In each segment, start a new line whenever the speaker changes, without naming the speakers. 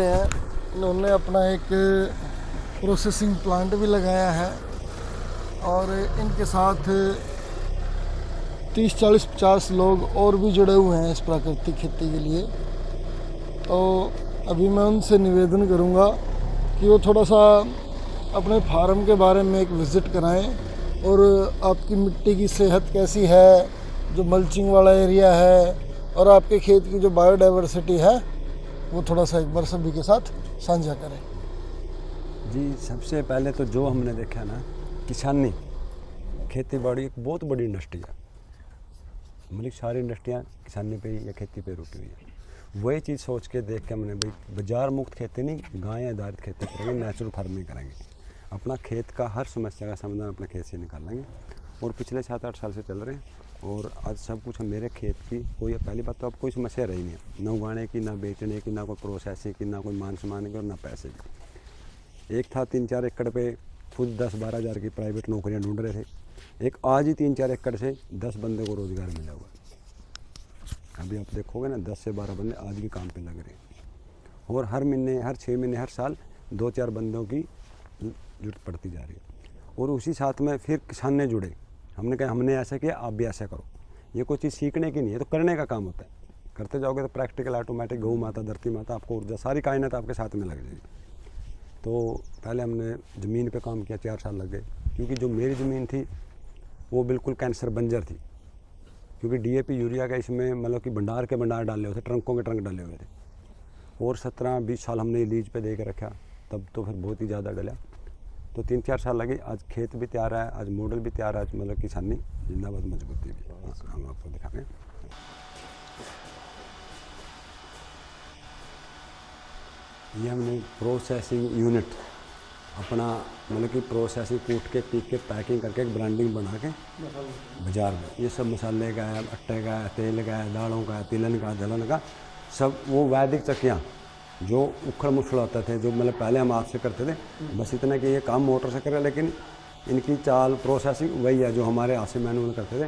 इन्होंने अपना एक प्रोसेसिंग प्लांट भी लगाया है और इनके साथ 30, 40, 50 लोग और भी जुड़े हुए हैं इस प्राकृतिक खेती के लिए। तो अभी मैं उनसे निवेदन करूंगा कि वो थोड़ा सा अपने फार्म के बारे में एक विज़िट कराएं और आपकी मिट्टी की सेहत कैसी है, जो मल्चिंग वाला एरिया है और आपके खेत की जो बायोडाइवर्सिटी है वो थोड़ा सा एक बार सभी के साथ साझा करें।
जी, सबसे पहले तो जो हमने देखा ना, किसानी खेती बाड़ी एक बहुत बड़ी इंडस्ट्री है। मतलब सारी इंडस्ट्रियाँ किसानी पे या खेती पे रुकी हुई है। वही चीज़ सोच के देख के हमने भाई बाजार मुक्त खेती नहीं, गाय आधारित खेती करेंगे, नेचुरल फार्मिंग करेंगे, अपना खेत का हर समस्या का समाधान अपने खेत से निकालेंगे। और पिछले 7-8 साल से चल रहे हैं और आज सब कुछ मेरे खेत की कोई, पहली बात तो अब कोई समस्या रही नहीं है, ना उगाने की, ना बेचने की, ना कोई प्रोसेसिंग की, ना कोई मान सम्मान की और ना पैसे की। एक था 3-4 एकड़ पे खुद 10-12 हज़ार की प्राइवेट नौकरियां ढूंढ रहे थे। एक आज ही 3-4 एकड़ से 10 बंदे को रोज़गार मिला हुआ है। अभी आप देखोगे ना 10 से 12 बंदे आज भी काम पे लग रहे हैं और हर महीने, हर 6 महीने, हर साल 2-4 बंदों की जरूरत पड़ती जा रही है। और उसी साथ में फिर किसान ने जुड़े, हमने कहा हमने ऐसा किया, आप भी ऐसा करो। ये कोई चीज़ सीखने की नहीं है, तो करने का काम होता है। करते जाओगे तो प्रैक्टिकल ऑटोमेटिक गौ माता, धरती माता, आपको ऊर्जा, सारी कायनात आपके साथ में लग जाएगी। तो पहले हमने ज़मीन पे काम किया, 4 साल लग गए, क्योंकि जो मेरी ज़मीन थी वो बिल्कुल कैंसर बंजर थी, क्योंकि DAP यूरिया का इसमें मतलब कि भंडार के भंडार डाले हुए थे, ट्रंकों के ट्रंक डाले हुए थे। और 17-20 साल हमने लीज पे दे के रखा, तब तो फिर बहुत ही ज़्यादा डला। तो 3-4 साल लगे, आज खेत भी तैयार है, आज मॉडल भी तैयार है, आज मतलब किसानी जिंदाबाद, मजबूती भी। हम आपको दिखा रहे हैं। ये हमने प्रोसेसिंग यूनिट अपना मतलब कि प्रोसेसिंग कूट के, पीक के, पैकिंग करके एक ब्रांडिंग बना के बाजार में, ये सब मसाले का है, आटे का है, तेल का है, दालों का है, तिलन का, दलहन का, सब वो वैदिक चक्कियाँ जो उखड़ मुखड़ होते थे, जो मतलब पहले हम आपसे करते थे, बस इतना कि ये काम मोटर से करें, लेकिन इनकी चाल प्रोसेसिंग वही है जो हमारे हाथ से मैनुअल करते थे।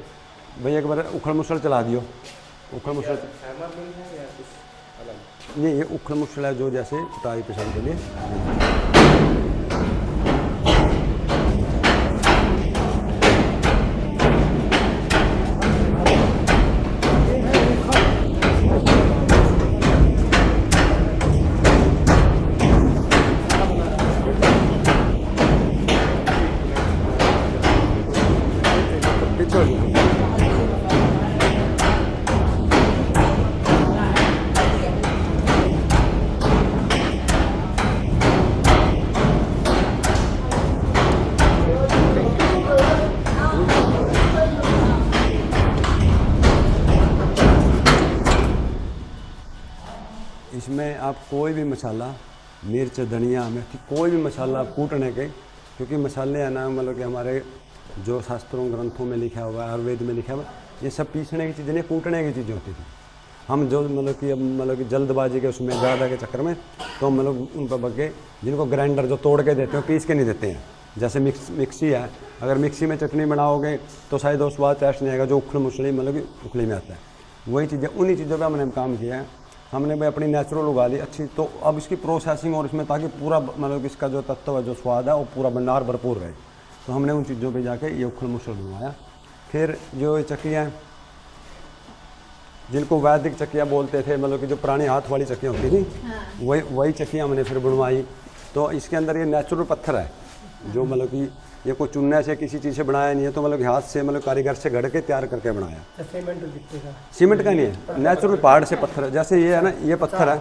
भाई एक बार उखड़ मुसड़ चला दियो, उखड़ मुसड़ नहीं, ये उखड़ मुसड़ है जो जैसे कुटाई पिसाई के लिए। इसमें आप कोई भी मसाला, मिर्च, धनिया, मेथी, कोई भी मसाला आप कूटने के, क्योंकि मसाले है ना मतलब कि हमारे जो शास्त्रों ग्रंथों में लिखा हुआ है, आयुर्वेद में लिखा हुआ है, ये सब पीसने की चीज़ें नहीं, कूटने की चीज़ें होती थी। हम जो मतलब कि जल्दबाजी के उसमें ज़्यादा के चक्कर में तो हम लोग उन पर बगे, जिनको ग्राइंडर जो तोड़ के देते हैं, पीस के नहीं देते हैं। जैसे मिक्सी है, अगर मिक्सी में चटनी बनाओगे तो शायद उस बात टेस्ट नहीं आएगा जो उखड़ मुसड़ी मतलब कि उखड़ी में आता है। वही चीज़ें, उन्हीं चीज़ों पर हमने काम किया है। हमने भाई अपनी नेचुरल उगा ली अच्छी, तो अब इसकी प्रोसेसिंग और इसमें ताकि पूरा मतलब इसका जो तत्व है, जो स्वाद है, वो पूरा भंडार भरपूर रहे, तो हमने उन चीज़ों पे जाके ये उखड़ मुसड़ बनवाया। फिर जो ये चक्कियाँ हैं, जिनको वैदिक चक्कियाँ बोलते थे, मतलब कि जो पुरानी हाथ वाली चक्कियाँ होती थी, वही चक्कियाँ हमने फिर बनवाई। तो इसके अंदर ये नेचुरल पत्थर है, जो मतलब कि ये कोई चुनने से किसी चीज़ से बनाया नहीं है, तो मतलब हाथ से मतलब कारीगर से गढ़ के तैयार करके बनाया। सीमेंट का नहीं है, नेचुरल पहाड़ से पत्थर है। जैसे ये है ना, ये पत्थर है,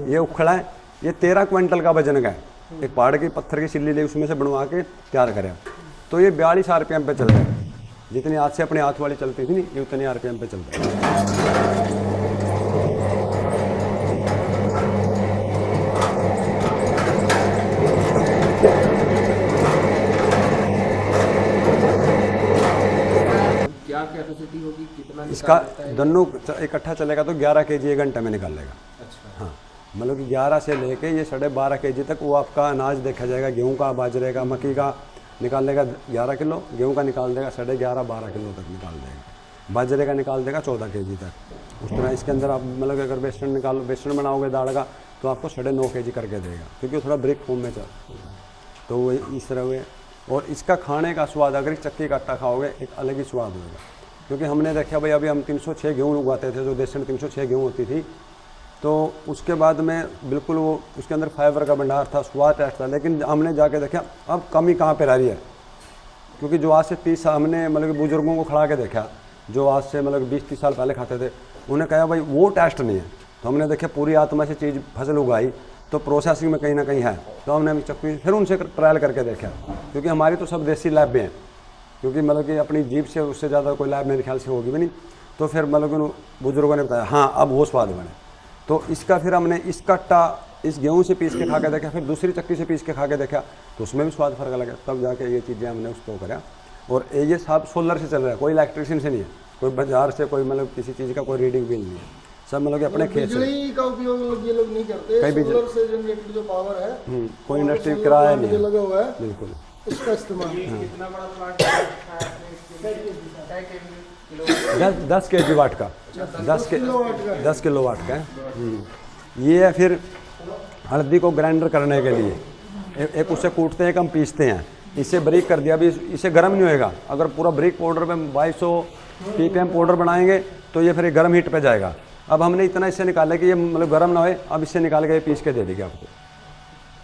ये उखड़ा है, ये 13 क्विंटल का वजन का है। एक पहाड़ की पत्थर की सिल्ली ले उसमें से बनवा के तैयार करें, तो ये 42 RPM पे चल रहा है। जितनी हाथ से अपने हाथ वाली चलती थी नहीं, ये उतनी RPM पे चलता है।
क्या कैपेसिटी होगी, कितना
इसका दोनों इकट्ठा चलेगा तो 11 kg 1 घंटे में निकाल लेगा।
अच्छा,
हाँ, मतलब कि 11 से लेके ये 12.5 kg तक वो आपका अनाज देखा जाएगा, गेहूं का, बाजरे का, मक्की का निकाल लेगा 11 किलो, गेहूं का निकाल देगा 11.5-12 किलो तक निकाल देगा, बाजरे का निकाल देगा 14 kg तक। उस तरह इसके अंदर आप मतलब अगर बेसन बनाओगे दाल का, तो आपको 9.5 kg करके देगा, क्योंकि वो थोड़ा ब्रेक फॉर्म में चल, तो वो इस तरह हुए। और इसका खाने का स्वाद अगर इस चक्की का आटा खाओगे एक अलग ही स्वाद होगा, क्योंकि हमने देखा भाई अभी हम 306 गेहूँ उगाते थे, जो देश में 306 गेहूँ होती थी, तो उसके बाद में बिल्कुल वो उसके अंदर फाइबर का भंडार था, स्वाद टेस्ट था, लेकिन हमने जाके देखा अब कमी कहाँ पर आ रही है, क्योंकि जो आज से 30 साल हमने मतलब बुज़ुर्गों को खड़ा के देखा, जो आज से मतलब 20-30 साल पहले खाते थे, उन्हें कहा भाई वो टेस्ट नहीं है। तो हमने देखा पूरी आत्मा से चीज़ फसल उगाई, तो प्रोसेसिंग में कहीं ना कहीं है, तो हमने चक्की फिर उनसे ट्रायल करके देखा, क्योंकि हमारी तो सब देसी लैब में है, क्योंकि मतलब कि अपनी जीभ से उससे ज़्यादा कोई लैब मेरे ख्याल से होगी भी नहीं। तो फिर मतलब कि बुज़ुर्गों ने बताया हाँ अब वो स्वाद बने, तो इसका फिर हमने इस कट्टा इस गेहूँ से पीस के खा के देखा, फिर दूसरी चक्की से पीस के खा के देखा, तो उसमें भी स्वाद फर्क लगा, तब जाके ये चीज़ें हमने उसको करा। और ये सब सोलर से चल रहा है, कोई इलेक्ट्रिशियन से नहीं है, कोई बाजार से कोई मतलब किसी चीज़ का कोई रीडिंग भी नहीं है, सब मतलब कि अपने खेत से।
बिजली का उपयोग ये लोग नहीं करते, सोलर से जनरेटेड जो पावर है
कोई इंडस्ट्री किराया नहीं
लगा हुआ है,
बिल्कुल
उसका इस्तेमाल।
कितना बड़ा प्लांट है?
10 kg वाट का, 10 किलोवाट का है। ये है फिर हल्दी को ग्राइंडर करने के लिए, एक उसे कूटते हैं, एक हम पीसते हैं, इसे ब्रेक कर दिया, अभी इसे गर्म नहीं होएगा। अगर पूरा ब्रेक पाउडर पे 2200 ppm पाउडर बनाएंगे तो ये फिर गर्म हीट पे जाएगा। अब हमने इतना इससे निकाला कि ये मतलब गर्म ना होए, अब इससे निकाल के पीस के दे देंगे आपको।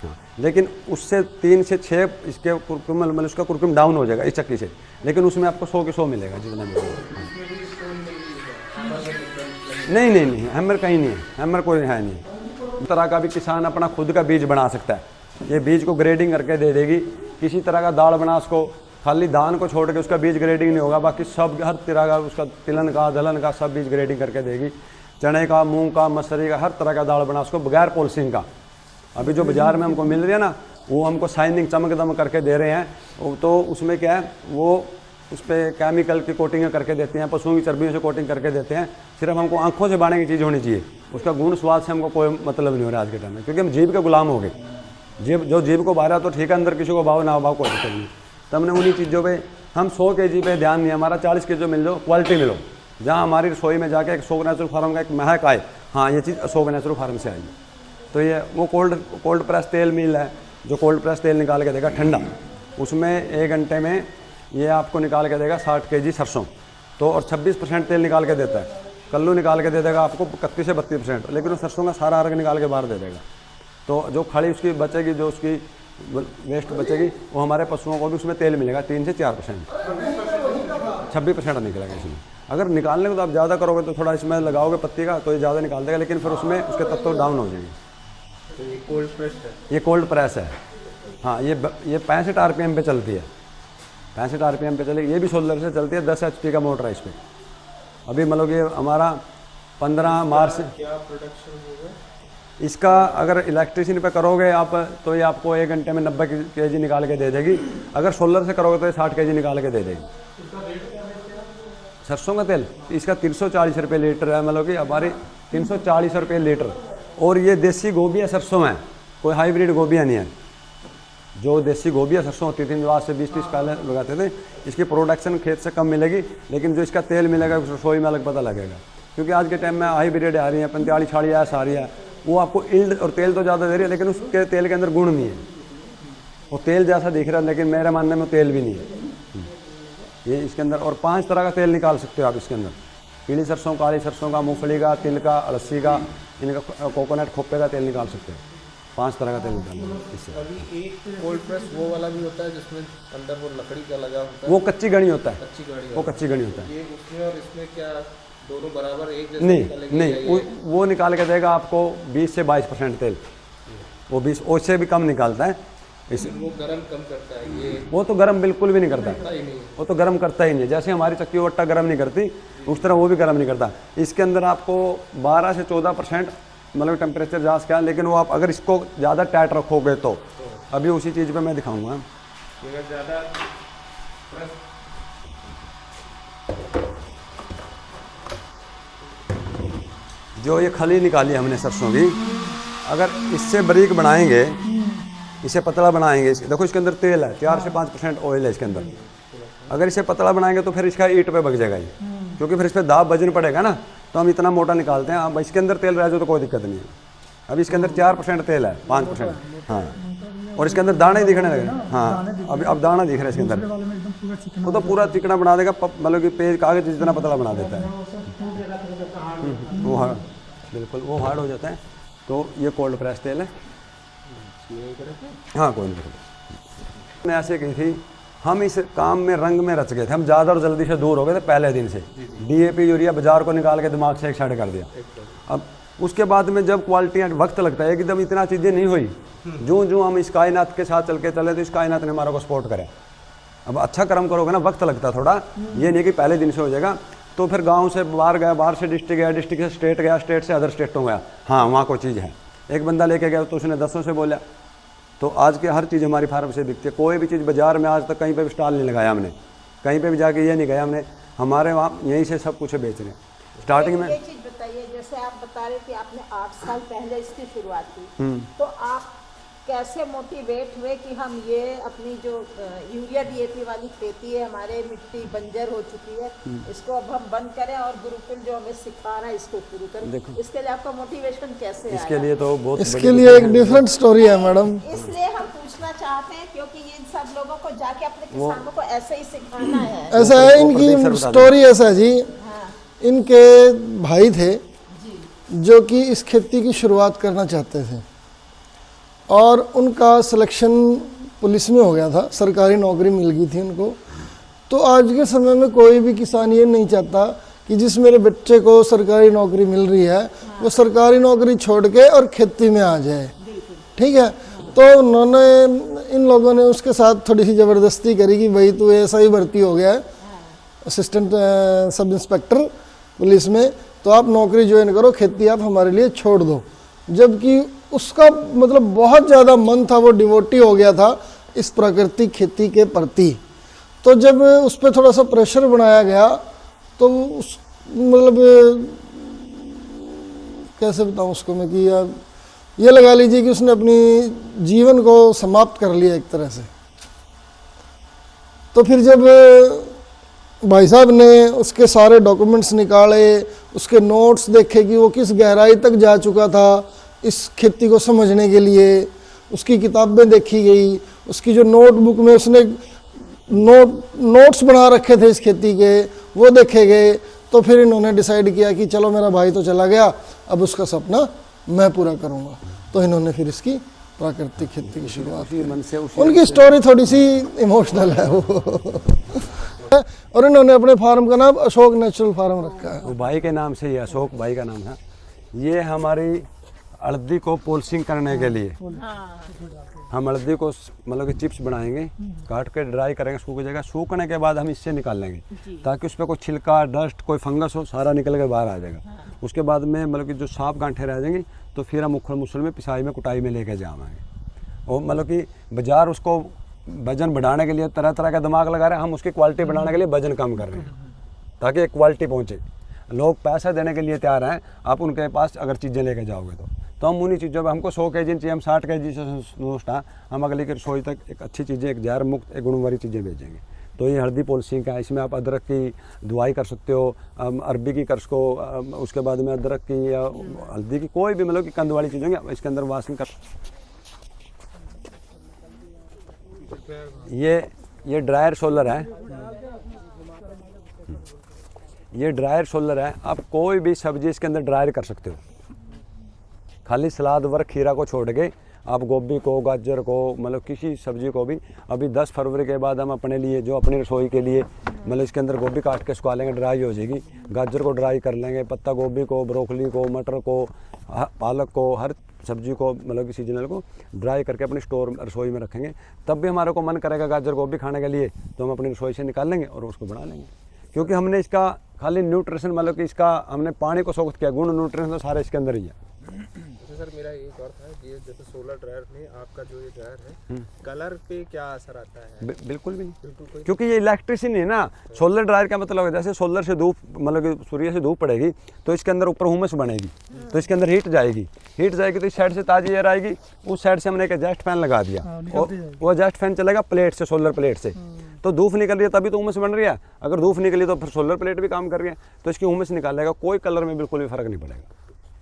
हाँ, लेकिन उससे 3 से 6 इसके कुरकुम मतलब उसका कुरकुम डाउन हो जाएगा इस चक्की से, लेकिन उसमें आपको 100 के 100 मिलेगा जितना मिलेगा। नहीं, हैमर कहीं नहीं है, हैमर कोई है नहीं। इस तरह का भी किसान अपना खुद का बीज बना सकता है, ये बीज को ग्रेडिंग करके दे देगी। किसी तरह का दाल बना उसको, खाली धान को छोड़ के उसका बीज ग्रेडिंग नहीं होगा, बाकी सब हर तरह का उसका तिलन का दलहन का सब बीज ग्रेडिंग करके देगी। चने का, मूंग का, मसूरी का, हर तरह का दाल बना उसको बगैर पॉलिशिंग का। अभी जो बाज़ार में हमको मिल रही है ना, वो हमको शाइनिंग चमक दमक करके दे रहे हैं, तो उसमें क्या है वो उस पर केमिकल की कोटिंग करके देते हैं, पशुओं की चर्बियों से कोटिंग करके देते हैं। सिर्फ हमको आंखों से बाने की चीज़ होनी चाहिए, उसका गुण स्वाद से हमको कोई मतलब नहीं हो रहा आज के टाइम में, क्योंकि हम जीभ के गुलाम हो गए। जीभ को बाहर तो ठीक है, अंदर किसी को भाव ना भाव कोई दिक्कत नहीं। तो हमने उन्हीं चीज़ों पे हम 100 kg पे ध्यान नहीं, हमारा 40 kg मिल जाओ, क्वालिटी मिलो। जहाँ हमारी रसोई में जाके एक अशोक नेचुरल फार्म का एक महक आए, हाँ ये चीज़ अशोक नेचुरल फार्म से आई। तो ये वो कोल्ड प्रेस तेल मिल है, जो कोल्ड प्रेस तेल निकाल के देगा ठंडा, उसमें 1 घंटे में ये आपको निकाल के देगा 60 kg सरसों, तो और 26% तेल निकाल के देता है। कल्लू निकाल के दे देगा आपको 31 से 32%, लेकिन वो सरसों का सारा अर्ग निकाल के बाहर दे देगा। तो जो खड़ी उसकी बचेगी, जो उसकी वेस्ट बचेगी, वो हमारे पशुओं को भी उसमें तेल मिलेगा 3 से 4%, 26% निकलेगा इसमें। अगर निकालने को तो आप ज़्यादा करोगे तो थोड़ा इसमें लगाओगे पत्ती का, तो ये ज़्यादा निकाल देगा, लेकिन फिर उसमें उसके तत्व डाउन हो जाएंगे।
तो ये कोल्ड प्रेस है,
ये कोल्ड प्रेस है। हाँ, ये 65 RPM पे चलती है, 65 RPM पे चलेगी। ये भी सोलर से चलती है, 10 HP का मोटर है इस पर। अभी मतलब ये हमारा 15 मार्च से
क्या प्रोडक्शन होगा
इसका, अगर इलेक्ट्रिशियन पे करोगे आप तो ये आपको 1 घंटे में 90 kg निकाल के दे देगी। अगर सोलर से करोगे तो ये 60 kg निकाल के दे देगी। सरसों का तेल इसका 340 रुपये लीटर है, मतलब कि हमारी 340 रुपये लीटर। और ये देसी गोभी है, सरसों है, कोई हाइब्रिड गोभियाँ नहीं है। जो देसी गोभियाँ सरसों होती थी जो आज से 20-30 पहले लगाते थे, इसकी प्रोडक्शन खेत से कम मिलेगी, लेकिन जो इसका तेल मिलेगा रसोई में अलग पता लगेगा। क्योंकि आज के टाइम में हाइब्रिड आ रही है, 45-60 ऐसा आ रही है, वो आपको इल्ड और तेल तो ज़्यादा दे रही है, लेकिन उसके तेल के अंदर गुण नहीं है। वो तेल जैसा दिख रहा है, लेकिन मेरे मानने में तेल भी नहीं है ये इसके अंदर। और 5 तरह का तेल निकाल सकते हो आप इसके अंदर, पीली सरसों, काली सरसों का, मूंगफली का, तिल का, अलसी का, इनका कोकोनट खोपे का तेल निकाल सकते हो। 5 तरह का तेल निकालना इससे।
अभी एक कोल्ड प्रेस वो वाला भी होता है जिसमें अंदर वो लकड़ी का लगा होता है,
वो कच्ची घनी होता है,
कच्ची गाड़ी
वो कच्ची घनी होता है।
ये उसमें और इसमें क्या दोनों बराबर एक जैसे
नहीं, वो निकाल के देगा आपको 20 से 22% तेल, वो 20 उससे भी कम निकालता है। इस
वो गरम कम करता है, ये
वो तो गर्म बिल्कुल भी नहीं करता है,
पता ही नहीं है।
वो तो गर्म करता ही नहीं है। जैसे हमारी चक्की वट्टा गर्म नहीं करती, उस तरह वो भी गर्म नहीं करता। इसके अंदर आपको 12 से 14% मतलब टेम्परेचर जांच क्या, लेकिन वो आप अगर इसको ज़्यादा टाइट रखोगे तो अभी उसी चीज़ पे मैं दिखाऊंगा।
अगर ज़्यादा
जो ये खली निकाली हमने सरसों की, अगर इससे बारीक बनाएंगे, इसे पतला बनाएंगे, देखो इसके अंदर तेल है, 4 से 5% ऑयल है इसके अंदर। अगर इसे पतला बनाएंगे तो फिर इसका ईंट पे बग जाएगा ये, क्योंकि फिर इस पर दाब वजन पड़ेगा ना। तो हम इतना मोटा निकालते हैं। अब इसके अंदर तेल रह जाए तो कोई दिक्कत नहीं है, अभी इसके अंदर 4% तेल है, 5%। हाँ, और इसके अंदर दाने दिखने लगे। हाँ, अब दाना दिख रहा है इसके अंदर। वो तो पूरा चिकना बना देगा, मतलब कि पेज कागज जितना पतला बना देता है। वो हाँ बिल्कुल, वो हार्ड हो जाता है। तो ये कोल्ड प्रेस तेल है। हाँ, कोई नहीं। ने ऐसे कही थी, हम इस काम में रंग में रच गए थे, हम ज़्यादा और जल्दी से दूर हो गए थे पहले दिन से। DAP यूरिया बाजार को निकाल के दिमाग से एक साइड कर दिया। अब उसके बाद में जब क्वालिटी वक्त लगता है, एकदम इतना चीज़ें नहीं हुई। जो हम इस कायनात के साथ चल के चले तो इस कायनात ने हमारा को सपोर्ट करे। अब अच्छा कर्म करोगे ना, वक्त लगता है थोड़ा, ये नहीं कि पहले दिन से हो जाएगा। तो फिर गांव से बाहर गया, बाहर से डिस्ट्रिक्ट गया, डिस्ट्रिक्ट से स्टेट गया, स्टेट से अदर स्टेटों गया। हाँ, वहाँ कोई चीज़ है। एक बंदा लेके गया तो उसने 10 से बोला। तो आज की हर चीज़ हमारी फार्म से बिकती है। कोई भी चीज़ बाजार में आज तक कहीं पे भी स्टॉल नहीं लगाया हमने, कहीं पे भी जाके ये नहीं गया हमने, हमारे वहाँ यहीं से सब कुछ बेच रहे हैं। स्टार्टिंग में
ये चीज़ बताइए, जैसे आप बता रहे थे आपने 8 साल पहले इसकी शुरुआत की, तो आप कैसे मोटिवेट हुए कि हम ये अपनी जो यूरिया DAP वाली खेती है, हमारे मिट्टी बंजर हो चुकी है, इसको अब हम बंद करें और गुरुकुल जो हमें सिखा रहा है इसको शुरू करें? इसके लिए आपका मोटिवेशन कैसे आया?
इसके लिए तो बहुत
इसके लिए एक डिफरेंट स्टोरी है मैडम।
इसलिए हम पूछना चाहते हैं क्योंकि इन सब लोगों को जाके अपने किसानों को ऐसे ही सिखाना है।
ऐसा है, इनकी स्टोरी ऐसा जी, इनके भाई थे जो कि इस खेती की शुरुआत करना चाहते थे और उनका सिलेक्शन पुलिस में हो गया था, सरकारी नौकरी मिल गई थी उनको। तो आज के समय में कोई भी किसान ये नहीं चाहता कि जिस मेरे बच्चे को सरकारी नौकरी मिल रही है वो सरकारी नौकरी छोड़ के और खेती में आ जाए। ठीक है, तो उन्होंने, इन लोगों ने उसके साथ थोड़ी सी ज़बरदस्ती करी कि भाई तू ऐसा ही भर्ती हो गया है असिस्टेंट सब इंस्पेक्टर पुलिस में, तो आप नौकरी ज्वाइन करो, खेती आप हमारे लिए छोड़ दो। जबकि उसका मतलब बहुत ज़्यादा मन था, वो डिवोटी हो गया था इस प्राकृतिक खेती के प्रति। तो जब उस पर थोड़ा सा प्रेशर बनाया गया तो उस मतलब कैसे बताऊँ उसको मैं कि ये लगा लीजिए कि उसने अपनी जीवन को समाप्त कर लिया एक तरह से। तो फिर जब भाई साहब ने उसके सारे डॉक्यूमेंट्स निकाले, उसके नोट्स देखे कि वो किस गहराई तक जा चुका था इस खेती को समझने के लिए, उसकी किताबें देखी गई, उसकी जो नोटबुक में उसने नोट्स बना रखे थे इस खेती के वो देखे गए। तो फिर इन्होंने डिसाइड किया कि चलो मेरा भाई तो चला गया, अब उसका सपना मैं पूरा करूँगा। तो इन्होंने फिर इसकी प्राकृतिक खेती की शुरुआत की। उनकी स्टोरी थोड़ी सी इमोशनल है वो और इन्होंने अपने फार्म का नाम अशोक नेचुरल फार्म रखा है।
वो भाई के नाम से ही, अशोक भाई का नाम है। ये हमारी हल्दी को पॉलिशिंग करने के लिए हम हल्दी को मतलब कि चिप्स बनाएंगे, काट के ड्राई करेंगे, सूख जाएगा। सूखने के बाद हम इससे निकाल लेंगे ताकि उस पर कोई छिलका, डस्ट, कोई फंगस हो, सारा निकल के बाहर आ जाएगा। उसके बाद में मतलब कि जो साफ गांठें रह जाएंगी तो फिर हम उखड़ मुसल में, पिसाई में, कुटाई में लेके जाएंगे। और मतलब कि बाजार उसको वजन बढ़ाने के लिए तरह तरह का दिमाग लगा रहे हैं, हम उसकी क्वालिटी बढ़ाने के लिए वजन कम कर रहे हैं ताकि एक क्वालिटी पहुँचे। लोग पैसा देने के लिए तैयार हैं, आप उनके पास अगर चीज़ें लेके जाओगे तो हम उन्हीं चीज़ों पर, हमको 100 kg चाहिए, हम 60 kg से संतुष्ट हैं। हम अगले की रसोई तक एक अच्छी चीज़ें, एक जहर मुक्त, एक गुण वाली चीज़ें भेजेंगे। तो ये हल्दी पॉलिशिंग का है। इसमें आप अदरक की धुआई कर सकते हो, अरबी की कर सको, उसके बाद में अदरक की या हल्दी की, कोई भी मतलब कि कंद वाली चीज़ होंगी इसके अंदर वाशिंग कर। ये ड्रायर सोलर है, ये ड्रायर सोलर है। आप कोई भी सब्जी इसके अंदर ड्रायर कर सकते हो, खाली सलाद वर्ग खीरा को छोड़ के आप गोभी को, गाजर को, मतलब किसी सब्जी को भी। अभी 10 फरवरी के बाद हम अपने लिए, जो अपनी रसोई के लिए, मतलब इसके अंदर गोभी काट के सुखा लेंगे, ड्राई हो जाएगी। गाजर को ड्राई कर लेंगे, पत्ता गोभी को, ब्रोकली को, मटर को, पालक को, हर सब्जी को मतलब कि सीजनल को ड्राई करके अपनी स्टोर रसोई में रखेंगे। तब भी हमारे को मन करेगा गाजर गोभी खाने के लिए तो हम अपनी रसोई से निकाल लेंगे और उसको बना लेंगे। क्योंकि हमने इसका खाली न्यूट्रिशन, मतलब कि इसका हमने पानी को सोख किया, गुण न्यूट्रिशन तो सारे इसके अंदर ही है।
सर मेरा एक और था, ये जैसे सोलर ड्रायर में आपका जो ये ड्रायर है, कलर पे क्या असर आता है?
बिल्कुल भी नहीं, क्योंकि ये इलेक्ट्रिसिटी है ना। सोलर ड्रायर का मतलब है जैसे सोलर से धूप, मतलब कि सूर्य से धूप पड़ेगी तो इसके अंदर ऊपर हुमस बनेगी, तो इसके अंदर हीट जाएगी तो इस साइड से ताज़ी एयर आएगी। उस साइड से हमने एक एडजस्ट फैन लगा दिया और वो एडजस्ट फैन चलेगा प्लेट से, सोलर प्लेट से। तो धूप निकल रही है तभी तो हुमस बन रही है। अगर धूप निकली तो फिर सोलर प्लेट भी काम कर रही है, तो इसकी हुमस निकालेगा। कोई कलर में बिल्कुल भी फ़र्क नहीं पड़ेगा।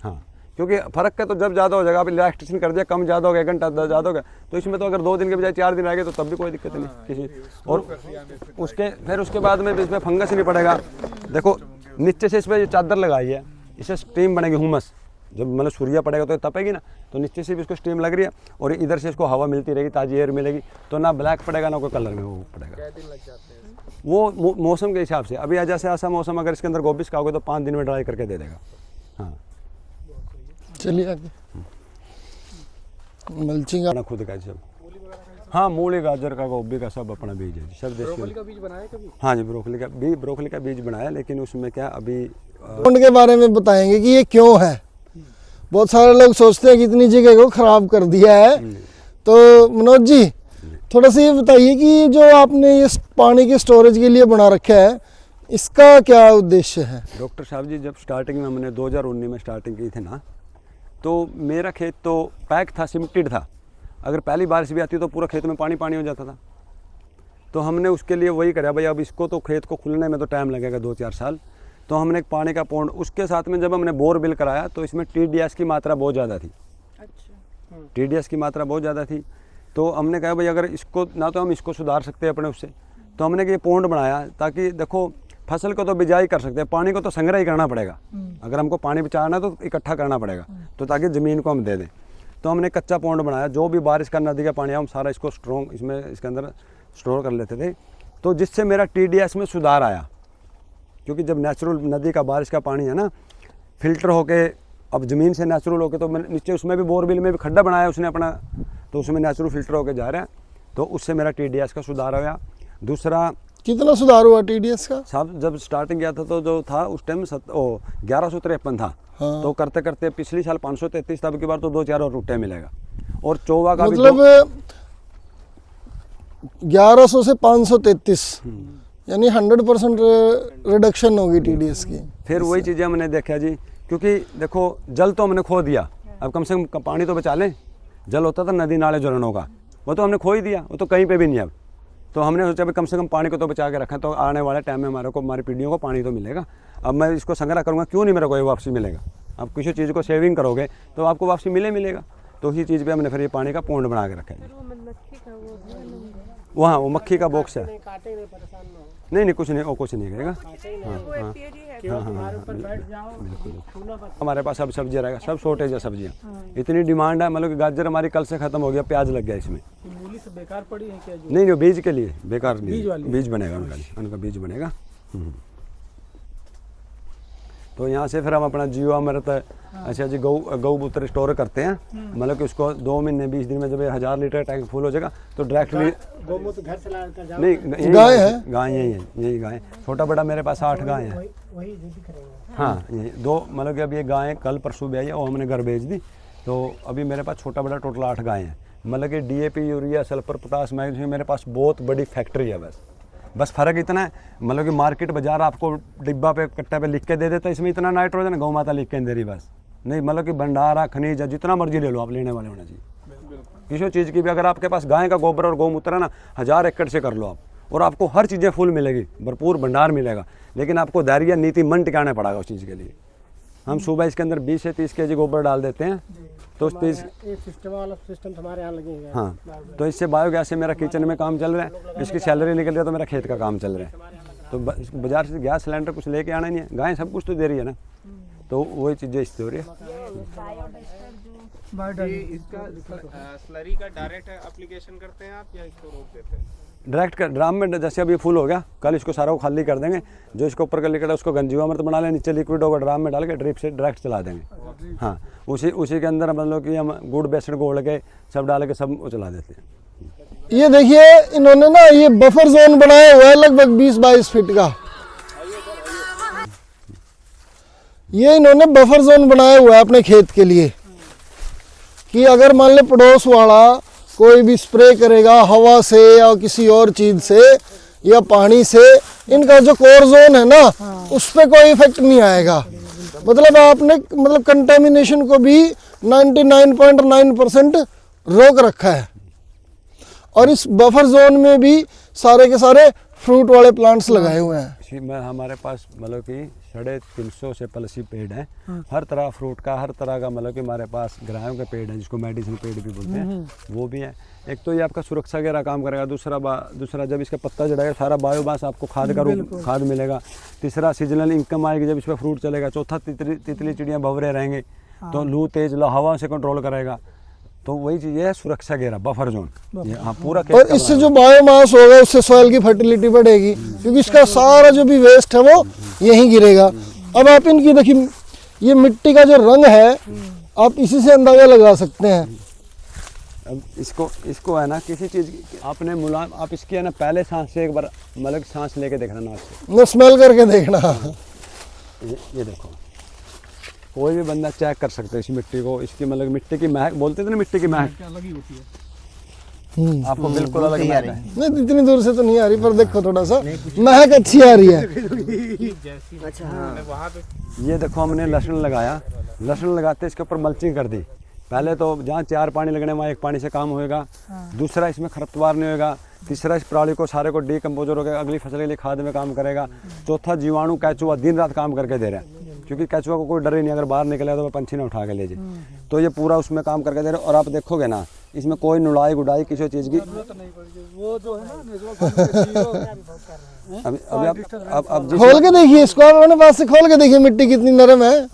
हाँ, क्योंकि फर्क का तो जब ज़्यादा हो जाएगा, आप रिलैक्सेशन कर दिया, कम ज़्यादा हो गया, घंटा ज़्यादा हो गया, तो इसमें तो अगर 2 दिन के बजाय 4 दिन आएंगे तो तब भी कोई दिक्कत नहीं किसी। और उसके बाद में इसमें फंगस नहीं पड़ेगा। देखो नीचे से इसमें चादर लगाई है, इससे स्टीम बनेगी, हुमस, जब मतलब सूर्य पड़ेगा तो तपेगी ना, तो नीचे से भी इसको स्टीम लग रही है और इधर से इसको हवा मिलती रहेगी, ताज़ी एयर मिलेगी, तो ना ब्लैक पड़ेगा ना कोई कलर में वो पड़ेगा।
क्या दिन लग जाते हैं?
वो मौसम के हिसाब से, अभी जैसे ऐसा मौसम अगर इसके अंदर गोभी खाओगे तो 5 दिन में ड्राई करके दे देगा। हाँ
चलिए आगे मल्चिंग
अपना खुद का सब। हाँ मूली गाजर का गोभी का सब अपना बीज है, सब देसी।
का बीज बनाया कभी?
हाँ जी ब्रोकली का बीज बनाया, लेकिन उसमें क्या अभी
पौंड के बारे में बताएंगे कि ये क्यों है। बहुत सारे लोग सोचते हैं कि इतनी जगह को खराब कर दिया है। तो मनोज जी थोड़ा सा ये बताइए कि जो आपने ये पानी के स्टोरेज के लिए बना रखा है, इसका क्या उद्देश्य है?
डॉक्टर साहब जी, जब स्टार्टिंग में हमने 2019 में स्टार्टिंग की थी ना, तो मेरा खेत तो पैक था, सिमटेड था, अगर पहली बारिश भी आती तो पूरा खेत में पानी हो जाता था। तो हमने उसके लिए वही करा, भाई अब इसको तो खेत को खुलने में तो टाइम लगेगा 2-4 साल, तो हमने एक पानी का पौंड, उसके साथ में जब हमने बोरवेल कराया तो इसमें TDS की मात्रा बहुत ज़्यादा थी। अच्छा। TDS की मात्रा बहुत ज़्यादा थी, तो हमने कहा भाई अगर इसको ना तो हम इसको सुधार सकते हैं अपने उससे, तो हमने ये पौंड बनाया ताकि देखो फसल को तो बिजाई कर सकते हैं, पानी को तो संग्रह ही करना पड़ेगा। अगर हमको पानी बचाना तो इकट्ठा करना पड़ेगा, तो ताकि ज़मीन को हम दे दें। तो हमने कच्चा पौंड बनाया, जो भी बारिश का नदी का पानी है हम सारा इसको स्ट्रॉन्ग इसके अंदर स्टोर कर लेते थे, तो जिससे मेरा TDS में सुधार आया। क्योंकि जब नेचुरल नदी का बारिश का पानी है ना, फिल्टर होके अब ज़मीन से नेचुरल होके, तो मैंने नीचे उसमें भी बोरवेल में भी खड्डा बनाया उसने अपना, तो उसमें नेचुरल फिल्टर होके जा रहा है, तो उससे मेरा TDS का सुधार हुआ। दूसरा
कितना सुधार हुआ TDS का?
साहब जब स्टार्टिंग किया था तो जो था उस टाइम 1153 था। हाँ। तो करते करते पिछली साल 533 था, अब की बार तो 2-4 और रुपये मिलेगा। और चौवा का
मतलब 1100 से 533, यानी 100% रिडक्शन होगी TDS की।
फिर वही चीज़ें हमने देखा जी, क्योंकि देखो जल तो हमने खो दिया, अब कम से कम पानी तो बचा लें। जल होता था नदी नाले झरनों का, वो तो हमने खो ही दिया, वो तो कहीं पे भी नहीं अब। तो हमने सोचा भाई कम से कम पानी को तो बचा के रखें, तो आने वाले टाइम में हमारी पीढ़ियों को पानी तो मिलेगा। अब मैं इसको संग्रह करूँगा, क्यों नहीं मेरे को ये वापसी मिलेगा। आप किसी चीज़ को सेविंग करोगे तो आपको वापसी मिलेगा। तो उसी चीज़ पे हमने फिर ये पानी का पौंड बना के रखा है। वहाँ वो मक्खी का बॉक्स है, नहीं कुछ नहीं, वो कुछ नहीं करेगा। हमारे पास सब सब्जियाँ रहेगा, सब शॉर्टेज है सब्जियाँ, इतनी डिमांड है, मतलब कि गाजर हमारी कल से ख़त्म हो गया, प्याज लग गया इसमें।
मूली से बेकार पड़ी है क्या?
नहीं बीज के लिए बेकार नहीं, बीज बनेगा उनका बीज बनेगा। तो यहाँ से फिर हम अपना जीवामृत, अच्छा जी, गऊ मूत्र स्टोर करते हैं, मतलब कि उसको 2 महीने 20 दिन में जब 1000 लीटर टैंक फुल हो जाएगा तो डायरेक्टली
गौमूत्र घर से लाकर जाओ।
नहीं
गाय है,
गाय यही गाय, छोटा बड़ा मेरे पास 8 गाय हैं।
वही जो दिख रहे हैं।
हाँ यही 2, मतलब कि अब ये गाय कल परसों भी आई है, वो हमने घर भेज दी, तो अभी मेरे पास छोटा बड़ा टोटल 8 गाय हैं। मतलब कि DAP, urea, sulphur, potash, magnesium, मेरे पास बहुत बड़ी फैक्ट्री है। बस फ़र्क इतना है, मतलब कि मार्केट बाजार आपको डिब्बा पे कट्टा पे लिख के दे देता है, इसमें इतना नाइट्रोजन, गौ माता लिख के दे रही बस। नहीं मतलब कि भंडारा, खनिज, जितना मर्जी ले लो आप, लेने वाले होना चाहिए। किसी चीज़ की भी अगर आपके पास गाय का गोबर और गौमूत्र है ना, 1000 एकड़ से कर लो आप, और आपको हर चीज़ें फुल मिलेगी, भरपूर भंडार मिलेगा। लेकिन आपको धैर्य, नीति, मन टिकाना पड़ेगा उस चीज़ के लिए। हम सुबह इसके अंदर 20 से 30 kg गोबर डाल देते हैं, तो उस
सिस्टम हमारे यहाँ लगेगा।
हाँ, तो इससे बायोगैस से मेरा किचन में काम चल रहा है, इसकी सैलरी निकल रही है, तो मेरा खेत का काम चल रहा है। तो बाजार से गैस सिलेंडर कुछ लेके आना नहीं है, गाय सब कुछ तो दे रही है ना, तो वही चीज़ें इससे हो रही है।
इसका स्लरी का डायरेक्ट एप्लीकेशन करते हैं आप या इसको रोक देते हैं?
डायरेक्ट कर ड्राम में, जैसे अभी फुल हो गया, कल इसको सारा को खाली कर देंगे, जो इसके ऊपर का लिक्विड है उसको गंजीवामृत बना लें, नीचे लिक्विड होगा, ड्राम में डाल के ड्रिप से डायरेक्ट चला देंगे। हाँ, उसी के अंदर मतलब कि हम गुड़ बेसन घोल के सब डाल के सब चला देते हैं।
ये देखिए इन्होंने ना ये बफर जोन बनाया हुआ है लगभग 20-22 फीट का। ये इन्होंने बफर जोन बनाया हुआ है अपने खेत के लिए, कि अगर मान ले पड़ोस वाला कोई भी स्प्रे करेगा हवा से या किसी और चीज से या पानी से, इनका जो कोर जोन है ना, उस पर कोई इफेक्ट नहीं आएगा। मतलब आपने मतलब कंटेमिनेशन को भी 99.9% रोक रखा है। और इस बफर जोन में भी सारे के सारे फ्रूट वाले प्लांट्स लगाए हुए हैं।
में हमारे पास मतलब कि 350 से प्लस ही पेड़ हैं। हर तरह फ्रूट का, हर तरह का मतलब कि हमारे पास ग्रायों के पेड़ हैं, जिसको मेडिसिन पेड़ भी बोलते हैं, वो भी हैं। एक तो ये आपका सुरक्षा वगैरह काम करेगा, दूसरा जब इसका पत्ता चढ़ेगा सारा बायोमास आपको खाद का रूप खाद मिलेगा। तीसरा सीजनल इनकम आएगी जब इस पर फ्रूट चलेगा। चौथा तितली चिड़ियाँ भंवरे रहेंगे तो लू तेज हवा से कंट्रोल करेगा। तो वही चीज़ है सुरक्षा घेरा, बफर जोन। हाँ पूरा।
और इससे जो बायोमास होगा उससे सॉइल की फर्टिलिटी बढ़ेगी, क्योंकि इसका सारा जो भी वेस्ट है वो यहीं गिरेगा। अब आप इनकी देखिए, ये मिट्टी का जो रंग है आप इसी से अंदाजा लगा सकते हैं।
अब इसको है ना किसी चीज़ की आपने मुलायम, आप इसकी है ना पहले सांस से एक बार मतलब सांस लेके देखना नाक से,
न स्मेल करके देखना।
ये देखो, कोई भी बंदा चेक कर सकता है इस मिट्टी को। इसकी मतलब मिट्टी की महक बोलते थे ना, मिट्टी की महक
अलग ही होती है।
आपको बिल्कुल अलग महक है।
नहीं इतनी दूर से तो नहीं आ रही, पर देखो थोड़ा सा महक अच्छी आ रही है।
वहाँ पे
ये देखो हमने लहसुन लगाया, लहसुन लगाते इसके ऊपर मल्चिंग कर दी। पहले तो जहाँ 4 पानी लगने वहाँ 1 पानी से काम होएगा। दूसरा इसमें खरपतवार नहीं होएगा। तीसरा इस पराली को सारे को डीकम्पोजर होगा, अगली फसल के लिए खाद में काम करेगा। चौथा जीवाणु केचुआ दिन रात काम करके दे रहा है, क्योंकि केचुआ को कोई डर ही नहीं, अगर बाहर निकले तो वह पंछी ने उठा के ले जाए। तो ये पूरा उसमें काम करके दे रहे। और आप देखोगे ना इसमें कोई नुलाई गुडाई किसी चीज़ की
वो जो है ना
अब
खोल के देखिए इसको, आप अपने पास से खोल के देखिए मिट्टी कितनी नरम है।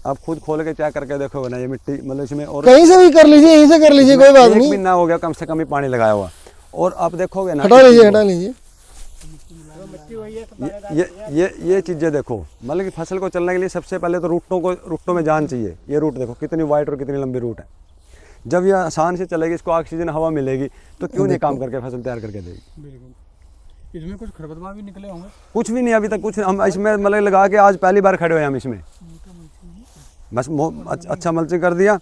आप खुद खोल के चेक करके देखोगे ना ये मिट्टी मतलब इसमें, और
कहीं से भी कर लीजिए, यहीं से कर लीजिए, कोई बात
एक
नहीं।
महीना हो गया कम से कम ही पानी लगाया हुआ। और आप देखोगे ना,
हटा लीजिए हटा लीजिए।
ये चीज़ें देखो, मतलब कि फसल को चलने के लिए सबसे पहले तो रूटों में जान चाहिए। ये रूट देखो कितनी वाइड और कितनी लंबी रूट है। जब ये आसान से चलेगी, इसको ऑक्सीजन हवा मिलेगी, तो क्यों नहीं काम करके फसल तैयार करके देगी।
बिल्कुल। इसमें कुछ खरपतवार भी निकले होंगे?
कुछ भी नहीं अभी तक, कुछ हम इसमें मतलब लगा के आज पहली बार खड़े हुए हम इसमें। बस अच्छा मल्चिंग कर दिया,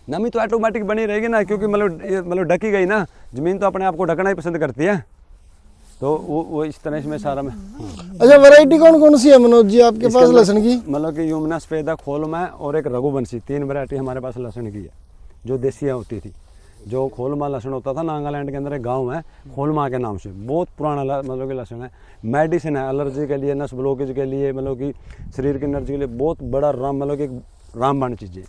नमी तो ऑटोमेटिक बनी रहेगी ना, क्योंकि मतलब ढकी गई ना जमीन, तो अपने आप को ढकना ही पसंद करती है। तो वो इस तरह इसमें सारा में।
अच्छा, वैरायटी कौन कौन सी है मनोज जी आपके पास लहसुन की?
मतलब कि युमना सफेदा, खोलमा और एक रघुवंशी, 3 वैरायटी हमारे पास लहसुन की है, जो देसी होती थी। जो खोलमा लहसुन होता था, नागालैंड के अंदर एक गांव है खोलमा के नाम से, बहुत पुराना मतलब कि लहसुन है। मेडिसिन है एलर्जी के लिए, नस ब्लॉकेज के लिए, मतलब कि शरीर की एनर्जी के लिए बहुत बड़ा मतलब कि रामबाण चीज़ें।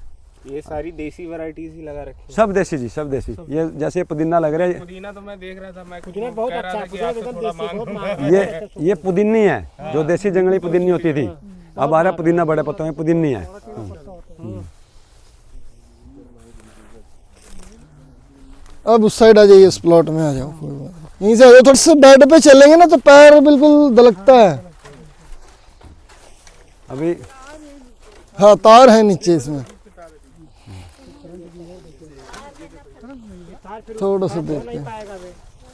ये सारी देसी वैरायटीज ही लगा रखी है।
सब देसी जी, सब देसी। ये जैसे पुदीना लग रहा है,
पुदीना तो मैं देख रहा था, मैं पुदीना बहुत अच्छा है।
ये पुदीनी है, जो देसी जंगली पुदीनी होती थी। अब आ रहा पुदीना बड़े पत्तों में, पुदीनी है।
अब उस साइड आ जाइए, इस प्लॉट में आ जाओ, कोई बात नहीं। यहीं से आ जाओ, थोड़ा सा बेड पे चलेंगे ना तो पैर बिल्कुल दलकता है।
अभी
हाँ तार है नीचे इसमें, थोड़ा सा देखते हैं।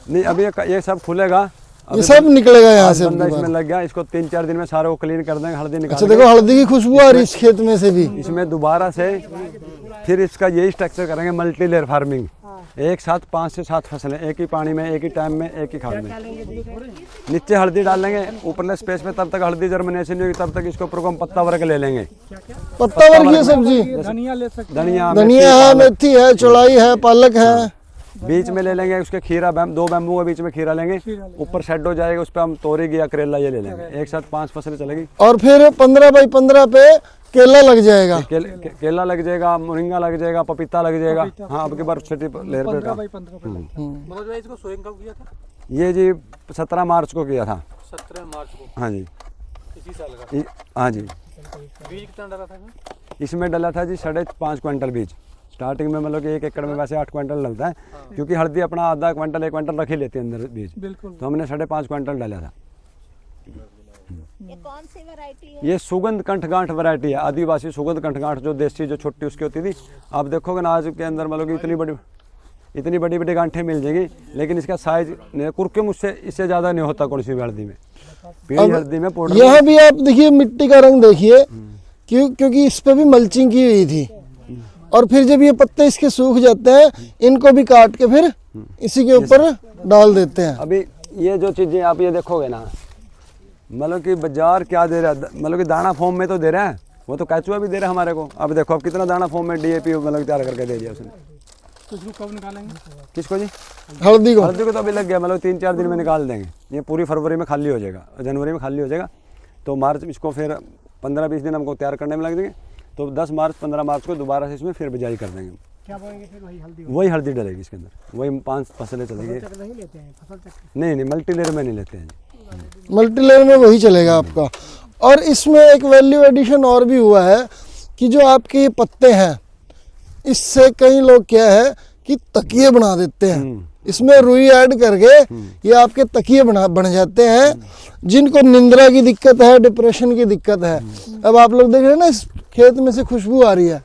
नहीं अभी ये सब खुलेगा,
ये सब निकलेगा यहाँ से।
बंदा इसमें लग गया, इसको 3-4 दिन में सारे को क्लीन कर देंगे, हल्दी निकाल।
अच्छा देखो, हल्दी की खुशबू आ रही है इस खेत में से भी।
इसमें दोबारा से फिर इसका यही स्ट्रक्चर करेंगे, मल्टी लेयर फार्मिंग। एक साथ 5 से 7 फसलें, एक ही पानी में, एक ही टाइम में, एक ही खाद में। नीचे हल्दी डाल लेंगे, ऊपरले स्पेस में, तब तक हल्दी जर्मिनेशन नहीं होगी, तब तक इसके ऊपर को हम पत्ता वर्ग ले लेंगे।
पत्ता वर्ग की सब्जी,
धनिया ले सकते,
धनिया है, मेथी है, चौलाई है, पालक है।
बीच में ले लेंगे उसके खीरा, 2 बैम्बू के बीच में खीरा लेंगे, ऊपर शेड हो जाएगा, उस पर हम तोरी या करेला ये ले लेंगे। एक साथ 5 फसलें चलेगी।
और फिर 15 बाई 15 पे केला लग जाएगा।
केला लग जाएगा, मोरिंगा लग जाएगा, पपीता लग जाएगा। हाँ अब की बार छोटी लेयर पे का।
मनोज भाई इसको सोइंग कब किया था?
ये जी 17 मार्च को किया था।
17 मार्च को,
हाँ जी,
इसी साल का।
हाँ जी।
बीज कितना डाला था
इसमें डाला था जी 5.5 क्विंटल बीज। स्टार्टिंग में मतलब कि 1 एकड़ में वैसे 8 क्विंटल लगता है, क्योंकि हल्दी अपना आधा क्विंटल 1 क्विंटल रख ही लेती है अंदर बीज।
बिल्कुल।
तो हमने 5.5 क्विंटल डाला था।
ये कौन सी वैरायटी है?
ये सुगंध कंठगांठ वैरायटी है, आदिवासी सुगंध कंठगांठ, जो देसी जो छोटी उसकी होती थी। आप देखोगे ना आज के अंदर मतलब कि इतनी बड़ी बड़ी गांठें मिल जाएगी, लेकिन इसका साइज कुरकुम इससे ज़्यादा नहीं होता कौन सी हल्दी में, पीली हल्दी में पाउडर।
यहाँ भी आप देखिए मिट्टी का रंग देखिए, क्योंकि इस पे भी मल्चिंग की हुई थी। और फिर जब ये पत्ते इसके सूख जाते हैं, इनको भी काट के फिर इसी के ऊपर डाल देते हैं।
अभी ये जो चीज़ें आप ये देखोगे ना, मतलब कि बाजार क्या दे रहा है, मतलब कि दाना फॉर्म में तो दे रहा है, वो तो केचुआ भी दे रहा है हमारे को। अब देखो अब कितना दाना फॉर्म में DAP मतलब तैयार करके दे दिया उसने।
तो इसको कब निकालेंगे?
किसको जी?
हल्दी को।
हल्दी को तो अभी लग गया, मतलब 3-4 दिन में निकाल देंगे। ये पूरी फरवरी में खाली हो जाएगा, जनवरी में खाली हो जाएगा। तो मार्च इसको फिर 15-20 दिन हमको तैयार करने में लग देंगे। तो 10 मार्च 15 मार्च को दोबारा से इसमें फिर बिजाई कर देंगे।
क्या बोएंगे फिर? वही हल्दी
वही हल्दी डलेगी इसके अंदर, वही 5 फसलें चलेगी।
नहीं लेते हैं फसल चक्र?
नहीं, मल्टी लेयर में नहीं लेते हैं जी।
मल्टीलेयर में वही चलेगा आपका। और इसमें एक वैल्यू एडिशन और भी हुआ है कि जो आपके ये पत्ते हैं, इससे कई लोग क्या है कि तकिए बना देते हैं। इसमें रुई ऐड करके ये आपके तकिए बन जाते हैं। जिनको निंद्रा की दिक्कत है, डिप्रेशन की दिक्कत है, अब आप लोग देख रहे हैं ना, इस खेत में से खुशबू आ रही है,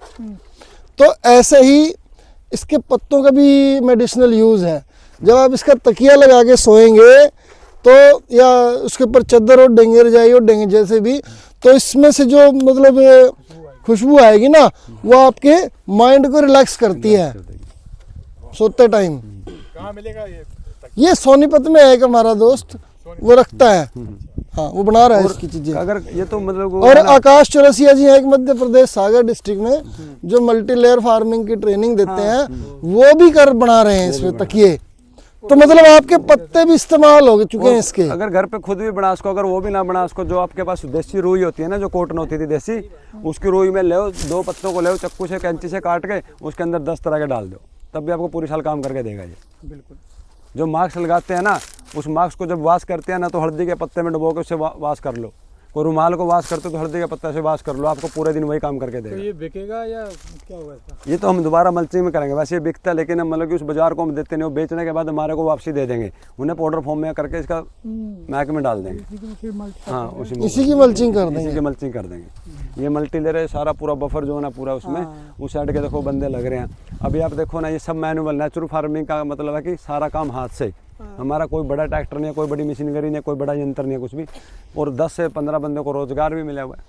तो ऐसे ही इसके पत्तों का भी मेडिसिनल यूज़ है। जब आप इसका तकिया लगा के सोएंगे तो, या उसके ऊपर चादर और डेंगे रजाई और डेंगे जैसे भी, तो इसमें से जो मतलब खुशबू आएगी ना, वो आपके माइंड को रिलैक्स करती है सोते टाइम।
कहाँ मिलेगा
ये सोनीपत में है एक हमारा दोस्त, वो रखता है। हाँ, वो बना रहा है इसकी चीजें।
अगर ये तो मतलब वो
और
है ना,
आकाश चौरसिया जी हैं एक मध्य प्रदेश सागर डिस्ट्रिक्ट में, जो मल्टी लेयर फार्मिंग की ट्रेनिंग देते हैं, वो भी कर बना रहे हैं इसमें तकिए। तो मतलब आपके पत्ते भी इस्तेमाल हो चुके हैं इसके।
अगर घर पे खुद भी बना उसको, अगर वो भी ना बना उसको, जो आपके पास देसी रुई होती है ना, जो कॉटन होती थी देसी, उसकी रुई में ले 2 पत्तों को ले चक्कू से कैंची से काट के उसके अंदर 10 तरह के डाल दो, तब भी आपको पूरी साल काम करके देगा ये।
बिल्कुल।
जो मास्क लगाते हैं ना, उस मास्क को जब वाश करते हैं ना, तो हल्दी के पत्ते में डुबो के उससे वाश कर लो। कोई रुमाल को वाश करते हो तो हल्दी के पत्ते से वाश कर लो, आपको पूरे दिन वही काम करके
तो
देगा।
ये बिकेगा या क्या होगा इसका?
ये तो हम दोबारा मल्चिंग में करेंगे। वैसे ये बिकता है, लेकिन हम मतलब कि उस बाजार को हम देते नहीं, वो बेचने के बाद हमारे को वापसी दे देंगे, उन्हें पाउडर फॉर्म में करके इसका मैक में डाल देंगे। हाँ,
इसी की मल्चिंग कर देंगे।
इसी की मल्चिंग कर देंगे। ये मल्टी ले रहे सारा पूरा बफर जो है ना पूरा उसमें, उस साइड के देखो बंदे लग रहे हैं। अभी आप देखो ना, ये सब मैनुअल नेचुरल फार्मिंग का मतलब है कि सारा काम हाथ से। हमारा कोई बड़ा ट्रैक्टर नहीं है, कोई बड़ी मशीनरी नहीं है, कोई बड़ा यंत्र नहीं है, कुछ भी। और 10 से 15 बंदों को रोजगार भी मिला हुआ है।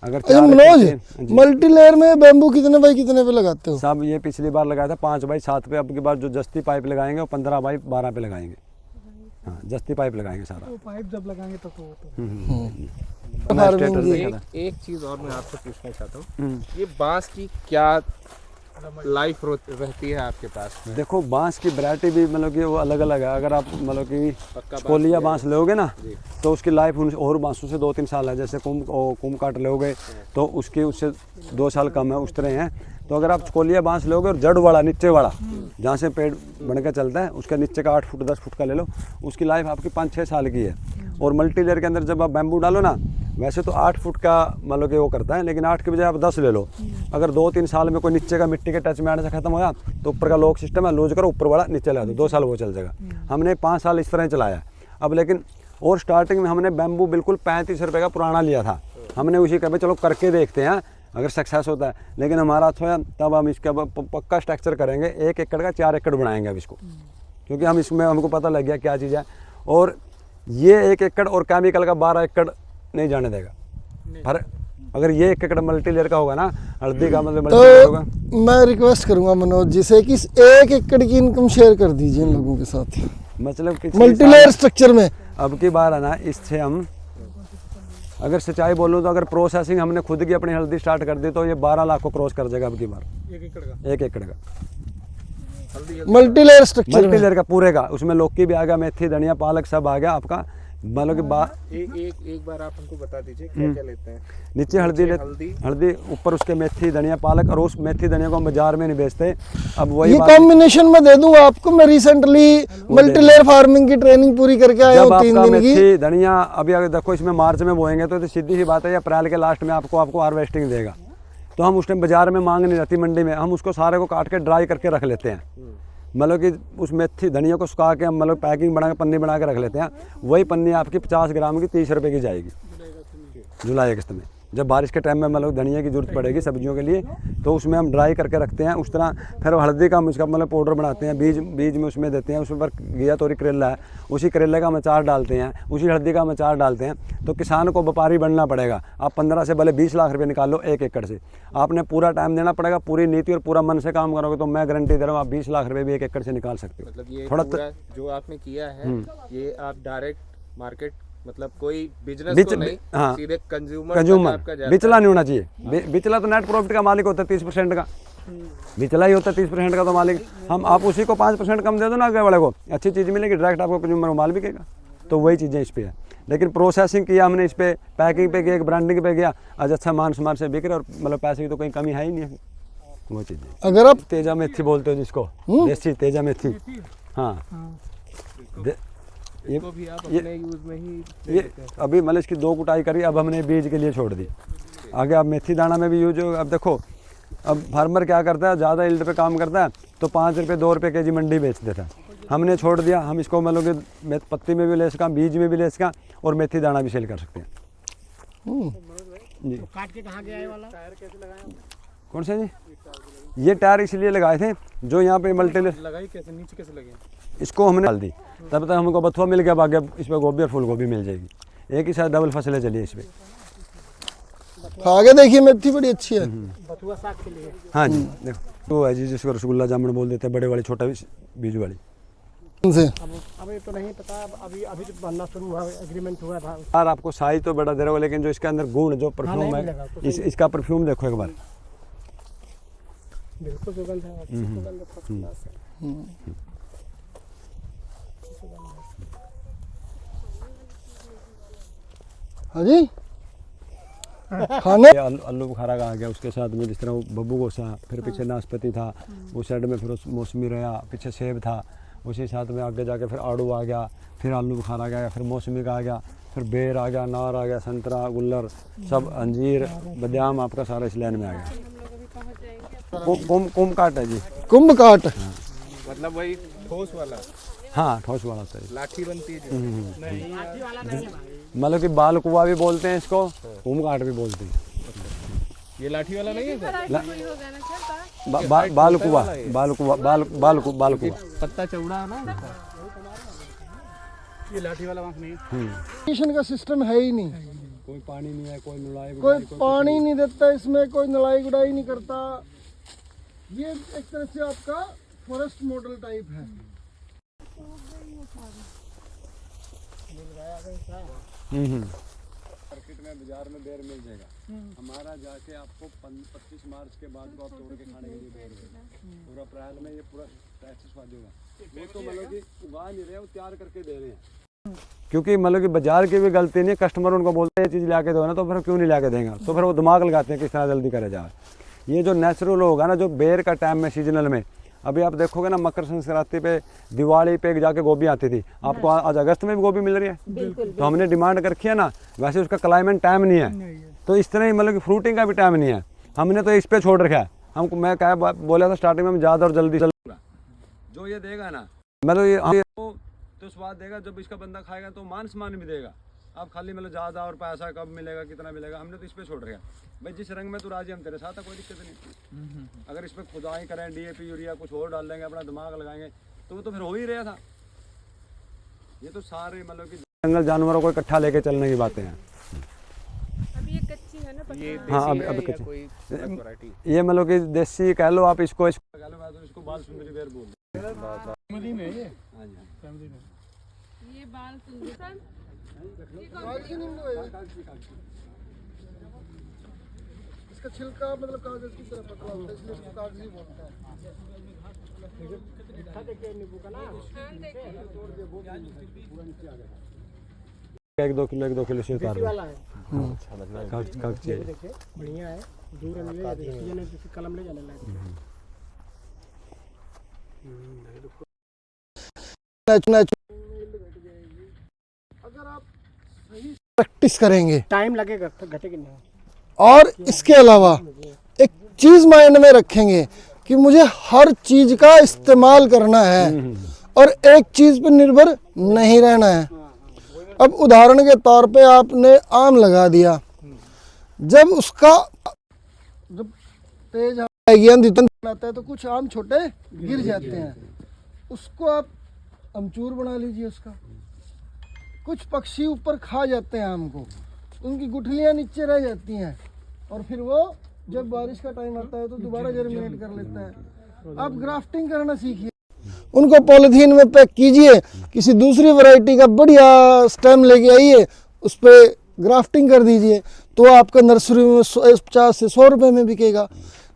अगर
अच्छा
4
मनोज, मल्टी लेयर में बैम्बू कितने बाई कितने पे लगाते हो?
साहब ये पिछली बार लगाया था 5 बाई 7 पे। अब की बार जो जस्ती पाइप लगाएंगे वो 15 बाई 12 पे लगाएंगे। हाँ, जस्ती पाइप लगाएंगे सारा।
वो पाइप जब लगाएंगे तो
एक चीज और मैं आपसे पूछना चाहता हूँ, ये बांस की क्या लाइफ रहती है आपके पास?
देखो, बांस की वैरायटी भी मतलब कि वो अलग अलग है। अगर आप मतलब कि कोलिया बांस लोगे ना, तो उसकी लाइफ और बांसों से 2-3 साल है। जैसे कुम काट लोगे तो उसकी उससे 2 साल कम है, उस तरह हैं। तो अगर आप कोलिया बांस लोगे और जड़ वाला, नीचे वाला, जहाँ से पेड़ बन के चलता है, उसका नीचे का 8 फुट 10 फुट का ले लो, उसकी लाइफ आपकी 5-6 साल की है। और मल्टी लेयर के अंदर जब आप बैम्बू डालो ना, वैसे तो 8 फुट का मतलब कि वो करता है, लेकिन 8 के बजाय आप 10 ले लो। अगर 2-3 साल में कोई नीचे का मिट्टी के टच में आने से खत्म होया, तो ऊपर का लॉक सिस्टम है, लूज करो, ऊपर वाला नीचे ला दो, 2 साल वो चल जाएगा। हमने 5 साल इस तरह चलाया अब। लेकिन और स्टार्टिंग में हमने बैम्बू बिल्कुल 35 रुपये का पुराना लिया था। हमने उसी कहा चलो करके देखते हैं अगर सक्सेस होता है। लेकिन हमारा अच्छा तब हम इसका पक्का स्ट्रक्चर करेंगे, 1 एकड़ का 4 एकड़ बनाएंगे अब इसको, क्योंकि हम इसमें हमको पता लग गया क्या चीज़ है। और ये 1 एकड़ और केमिकल का 12 एकड़ नहीं जाने देगा। पर अगर ये 1 एकड़ मल्टी लेयर का होगा ना, हल्दी का मतलब मल्टी लेयर होगा।
मैं रिक्वेस्ट करूंगा मनोज जी से कि 1 एकड़ की इनकम शेयर कर दीजिए इन लोगों के साथ,
मतलब कि
मल्टी लेयर स्ट्रक्चर में।
अब की बार है ना, इससे हम अगर सच्चाई बोलूँ तो अगर प्रोसेसिंग हमने खुद की अपनी हल्दी स्टार्ट कर दी तो ये 12 लाख को क्रॉस कर जाएगा अब की बार।
1 एकड़ का?
1 एकड़ का
multi layer structure
multi layer का पूरे का। उसमें लौकी भी आ गया, मेथी, धनिया, पालक सब आ गया आपका। मतलब कि
एक बार आप हमको बता दीजिए क्या क्या लेते हैं?
नीचे हल्दी, ऊपर उसके मेथी, धनिया, पालक। और उस मेथी धनिया को हम बाजार में नहीं बेचते। अब वही
ये कॉम्बिनेशन में दे दूंगा आपको। मैं रिसेंटली मल्टी लेयर फार्मिंग की ट्रेनिंग पूरी करके आया हूँ 3 दिन की।
मेथी धनिया अभी अगर देखो इसमें मार्च में बोएंगे तो सीधी सी बात है, अप्रैल के लास्ट में आपको हार्वेस्टिंग देगा। तो हम उस टाइम बाजार में मांग नहीं रहती, मंडी में। हम उसको सारे को काट के ड्राई करके रख लेते हैं। मतलब कि उस मेथी धनिया को सुखा के हम मतलब पैकिंग बना के पन्नी बना के रख लेते हैं। वही पन्नी आपकी 50 ग्राम की 30 रुपये की जाएगी जुलाई अगस्त में। जब बारिश के टाइम में मतलब धनिया की जरूरत पड़ेगी सब्जियों के लिए, तो उसमें हम ड्राई करके रखते हैं। उस तरह फिर हल्दी का हम इसका मतलब पाउडर बनाते हैं, बीज में उसमें देते हैं। उसमें पर घिया तोरी करेला है, उसी करेले का हम अचार डालते हैं, उसी हल्दी का हम अचार डालते हैं। तो किसान को व्यापारी बनना पड़ेगा। आप 15 से भले 20 लाख रुपये निकाल लो 1 एकड़ से, आपने पूरा टाइम देना पड़ेगा, पूरी नीति और पूरा मन से काम करोगे तो मैं गारंटी दे रहा हूँ आप 20 लाख रुपये भी 1 एकड़ से निकाल सकते हो।
मतलब ये
थोड़ा
पूरा जो आपने किया है, ये आप डायरेक्ट मार्केट, मतलब कोई बिजनेस को नहीं,
हाँ,
सीधे कंज्यूमर
बिचला नहीं होना चाहिए। बिचला तो नेट प्रॉफिट का मालिक होता है 30% का। बिचला ही होता है 30% का तो मालिक। हम आप उसी को 5% कम दे दो ना आगे वाले को, अच्छी चीज़ मिलेगी, डायरेक्ट आपको कंज्यूमर को माल बिकेगा। तो वही चीज़ें इस पे है। लेकिन प्रोसेसिंग किया हमने इस पे, पैकिंग पे किया, ब्रांडिंग पे किया, आज अच्छा मान समार से बिक रहा और मतलब पैसे की तो कोई कमी है ही नहीं है। वो चीज़ें
अगर आप
तेजा मेथी बोलते हो जिसको, देसी तेजा मेथी। हाँ ये
इसको भी आप अपने यूज में ही
ये अभी मतलब इसकी 2 कुटाई करी, अब हमने बीज के लिए छोड़ दी। आगे अब मेथी दाना में भी यूज हो। अब देखो अब फार्मर क्या करता है, ज़्यादा यील्ड पे काम करता है तो 5 रुपये 2 रुपये केजी मंडी बेच देता है। हमने छोड़ दिया, हम इसको मतलब कि पत्ती में भी ले सका, बीज में भी ले सका और मेथी दाना भी सेल कर सकते हैं। जी
काट के कहाँ गया है वाला? टायर कैसे लगाया?
कौन सा जी? ये टायर इसलिए लगाए थे जो यहाँ पे मल्टी
लगाई कैसे, नीचे कैसे लगे?
इसको हमने डाल दी, तब तक हमको बथुआ मिल गया, आगे इस पर गोभी और फूल गोभी मिल जाएगी। एक ही साथ डबल फसलें चली इस पर।
खा के देखिए, मेथी बड़ी अच्छी है।
बथुआ साग के लिए।
हाँ जी देखो, तो है जी जिसको रसगुल्ला जामुन बोल देते हैं, बड़े वाली छोटा बीज वाली।
से
अभी तो नहीं पता, अभी अभी तो बनना शुरू हुआ, एग्रीमेंट हुआ था।
यार आपको साइज तो बड़ा दे रहा हो, लेकिन जो इसके अंदर गुण जो परफ्यूम है, इसका परफ्यूम देखो एक बार।
बिल्कुल सुगंध है, अच्छी सुगंध है, फर्स्ट क्लास है।
हाँ जी खाने
ये आलू बुखारा का आ गया, उसके साथ में जिस तरह वो बब्बू गोसा, फिर पीछे नाशपाती था, उस साइड में फिर मौसमी रहा, पीछे सेब था, उसी साथ में आगे जाके फिर आड़ू आ गया, फिर आलू बुखारा आ गया, फिर मौसमी का आ गया, फिर बेर आ गया, नार आ गया, संतरा, गुल्लर, सब अंजीर, बादाम आपका सारा इस लाइन में आ गया। कुम काट है जी,
कुंभ काट।
मतलब वही ठोस वाला
हाँ ठोस वाला सही।
लाठी बनती है जो।
मतलब कि बाल कुआ भी बोलते हैं इसको, कुम काट भी बोलते हैं।
ये लाठी वाला नहीं है सर?
बाल कुआ, बाल कुआ, बाल कुआ।
पत्ता चौड़ा है ना।
ये लाठी वाला बांस नहीं।
इरिगेशन का सिस्टम है ही नहीं,
कोई पानी नहीं है, कोई नलाई
कोई पानी नहीं देता इसमें, कोई नलाई गुड़ाई नहीं करता। ये एक तरह से आपका फॉरेस्ट मॉडल टाइप है।
मार्केट में बाजार में बेर मिल जाएगा, हमारा जाके आपको 25 मार्च के बाद को आप तोड़ के खाने के लिए बेर देगा। पूरा अप्रैल में ये पूरा स्वाद होगा। वो तो मतलब कि उगा नहीं रहे, वो तैयार करके दे रहे हैं। क्योंकि मतलब कि बाजार की भी गलती नहीं, कस्टमर उनको बोलते हैं ये चीज़ ला के दो ना, तो फिर क्यों नहीं ला के देंगे, तो फिर वो दिमाग लगाते हैं किस तरह जल्दी करे जाए। ये जो नेचुरल होगा ना, जो बेर का टाइम में सीजनल में, अभी आप देखोगे ना मकर संक्रांति पे, दिवाली पे जाके गोभी आती थी, आपको आज अगस्त में भी गोभी मिल रही है। तो हमने डिमांड कर रखी है ना, वैसे उसका क्लाइमेट टाइम नहीं है, तो इस तरह ही मतलब कि फ्रूटिंग का भी टाइम नहीं है, हमने तो इस पे छोड़ रखा है। हमको मैं क्या बोला था स्टार्टिंग में, हम ज़्यादा और जल्दी जो ये देगा ना, मतलब ये तो स्वाद देगा, जब इसका बंदा खाएगा तो मान सम्मान भी देगा। अब खाली मतलब ज़्यादा और पैसा कब मिलेगा, कितना मिलेगा, हमने तो इस पे छोड़ रखा है। भाई जिस रंग में तो राजी, हम तेरे साथ है, कोई दिक्कत नहीं। अगर इस पर खुदाई करें, DAP यूरिया कुछ और डाल देंगे, अपना दिमाग लगाएंगे, तो वो तो फिर हो ही रहा था। ये तो सारे मतलब कि जंगल जानवरों को इकट्ठा लेके चलने की बातें हैं।
अभी ये कच्ची है ना,
ये
हाँ
देसी
अब
है या
कच्ची,
कोई अलग वैरायटी?
ये मतलब कि देसी कह लो आप, इसको कह लो, मैं तो इसको बाल सुंदरी बेर बोल
फैमिली में ये,
हाँ जी
फैमिली में
ये बाल सुंदर।
इसका छिलका मतलब कागज की तरह पतला होता है, इसलिए इसको कागजी बोलते हैं।
नींबू का ना
1-2 किलो से उतार
वाला है,
कागज चाहिए।
देखिए बढ़िया है, दूर है, कलम ले जाने लायक।
अगर आप सही प्रैक्टिस करेंगे,
टाइम लगेगा, घटेगा नहीं।
और इसके अलावा एक चीज माइंड में रखेंगे कि मुझे हर चीज का इस्तेमाल करना है और एक चीज पर निर्भर नहीं रहना है। अब उदाहरण के तौर पे आपने आम लगा दिया, जब उसका जब तेज आता है तो कुछ आम छोटे गिर जाते हैं, उसको आप अमचूर बना लीजिए उसका। कुछ पक्षी ऊपर खा जाते हैं आम को, उनकी गुठलियां नीचे रह जाती हैं और फिर वो जब बारिश का टाइम आता है तो दोबारा जर्मिनेट कर लेता है। आप ग्राफ्टिंग करना सीखिए, उनको पॉलीथीन में पैक कीजिए, किसी दूसरी वैरायटी का बढ़िया स्टेम लेके आइए, उस पर ग्राफ्टिंग कर दीजिए, तो आपका नर्सरी में 50 से 100 रुपये में बिकेगा।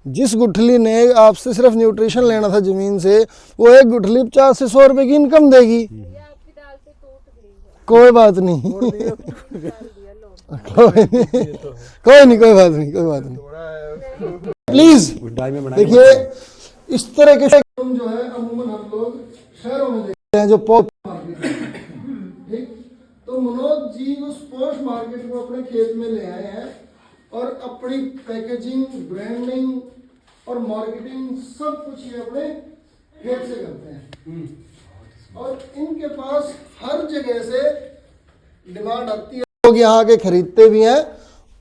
जिस गुठली ने आपसे सिर्फ न्यूट्रिशन लेना था ज़मीन से, वो एक गुठली 50 से 100 रुपए की इनकम देगी।
ये आपकी दाल पे टूट गई है।
कोई बात नहीं, कोई बात नहीं। प्लीज
उस डाई में बनाई
देखिए, इस तरह के जो है अमूमन हम लोग शहरों में देखते हैं, जो पोस्ट मार्केट है, ठीक। तो मनोज जी उस पोस्ट मार्केट को अपने खेत में ले आए हैं और अपनी पैकेजिंग, ब्रांडिंग और मार्केटिंग सब कुछ ये अपने खेत से करते हैं। और इनके पास हर जगह से डिमांड आती है, लोग यहाँ आके खरीदते भी हैं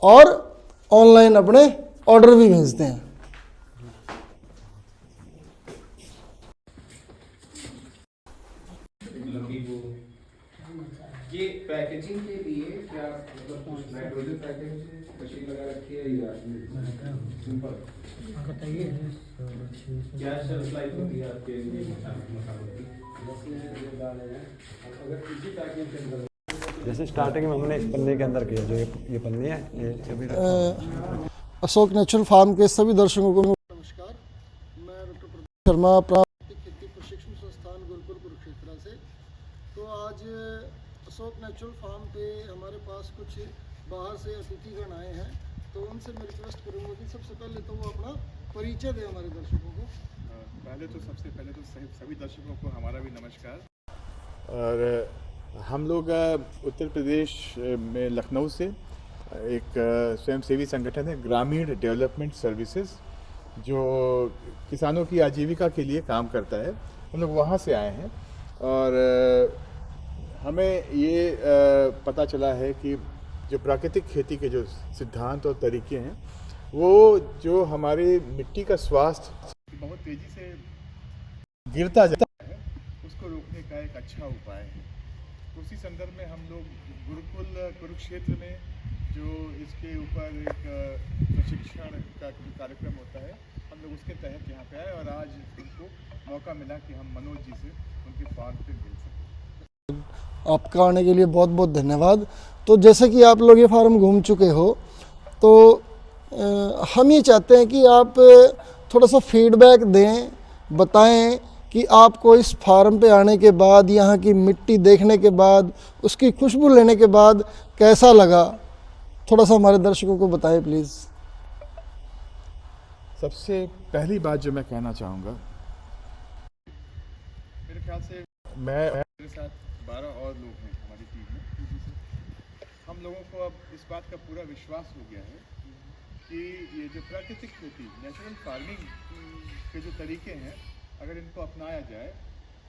और ऑनलाइन अपने ऑर्डर भी भेजते हैं।
ये पैकेजिंग के लिए क्या मतलब नाइट्रोजन पैकेजिंग मशीन लगा रखी है या सिंपल? क्या शेल्फ लाइफ होती है आपके लिए?
जैसे स्टार्टिंग में हमने इस पन्ने के अंदर किया, जो ये पन्नी है, ये अभी
अशोक नेचुरल फार्म के सभी दर्शकों को नमस्कार। मैं डॉक्टर प्रदीप शर्मा, प्राकृतिक खेती प्रशिक्षण संस्थान गुरुकुल कुरुक्षेत्र से। तो आज अशोक नेचुरल फार्म पे हमारे पास कुछ बाहर से अतिथिगण आए हैं, तो उनसे मैं रिक्वेस्ट करूँगा कि सबसे पहले तो वो अपना परिचय दें हमारे दर्शकों को।
सबसे पहले तो सभी दर्शकों को हमारा भी नमस्कार। और हम लोग उत्तर प्रदेश में लखनऊ से एक स्वयंसेवी संगठन है ग्रामीण डेवलपमेंट सर्विसेज, जो किसानों की आजीविका के लिए काम करता है। हम लोग वहाँ से आए हैं और हमें ये पता चला है कि जो प्राकृतिक खेती के जो सिद्धांत और तरीके हैं, वो जो हमारी मिट्टी का स्वास्थ्य बहुत तेज़ी से गिरता जाता है, उसको रोकने का एक अच्छा उपाय है। उसी संदर्भ में हम लोग गुरुकुल कुरुक्षेत्र में जो इसके ऊपर एक प्रशिक्षण का कार्यक्रम होता है, हम लोग उसके तहत यहाँ पे आए और आज उनको मौका मिला कि हम मनोज जी से उनके फार्म पे मिल सकें।
आपका आने के लिए बहुत बहुत धन्यवाद। तो जैसे कि आप लोग ये फार्म घूम चुके हो, तो हम ये चाहते हैं कि आप थोड़ा सा फीडबैक दें, बताएं कि आपको इस फार्म पे आने के बाद, यहाँ की मिट्टी देखने के बाद, उसकी खुशबू लेने के बाद कैसा लगा। थोड़ा सा हमारे दर्शकों को बताएं प्लीज़।
सबसे पहली बात जो मैं कहना चाहूँगा, मेरे ख्याल से मेरे साथ 12 और लोग हैं हमारी टीम में। हम लोगों को अब इस बात का पूरा विश्वास हो गया है कि ये जो प्राकृतिक खेती, नेचुरल फार्मिंग के जो तरीके हैं, अगर इनको अपनाया जाए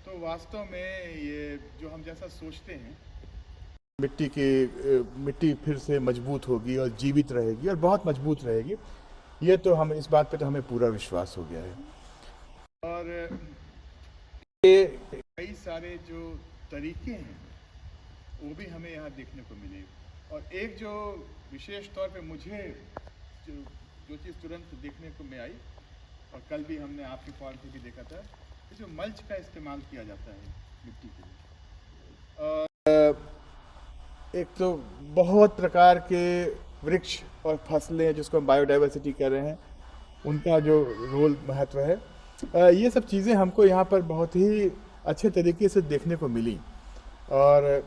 तो वास्तव में ये जो हम जैसा सोचते हैं, मिट्टी फिर से मजबूत होगी और जीवित रहेगी और बहुत मजबूत रहेगी। ये तो हम इस बात पे तो हमें पूरा विश्वास हो गया है। और ये कई सारे जो तरीके हैं वो भी हमें यहाँ देखने को मिले। और एक जो विशेष तौर पे मुझे जो चीज़ तुरंत देखने को में आई, और कल भी हमने आपके फार्म पे भी देखा था, कि जो मल्च का इस्तेमाल किया जाता है मिट्टी के लिए। और एक तो बहुत प्रकार के वृक्ष और फसलें, जिसको हम बायोडाइवर्सिटी कह रहे हैं, उनका जो रोल महत्व है, ये सब चीज़ें हमको यहाँ पर बहुत ही अच्छे तरीके से देखने को मिली। और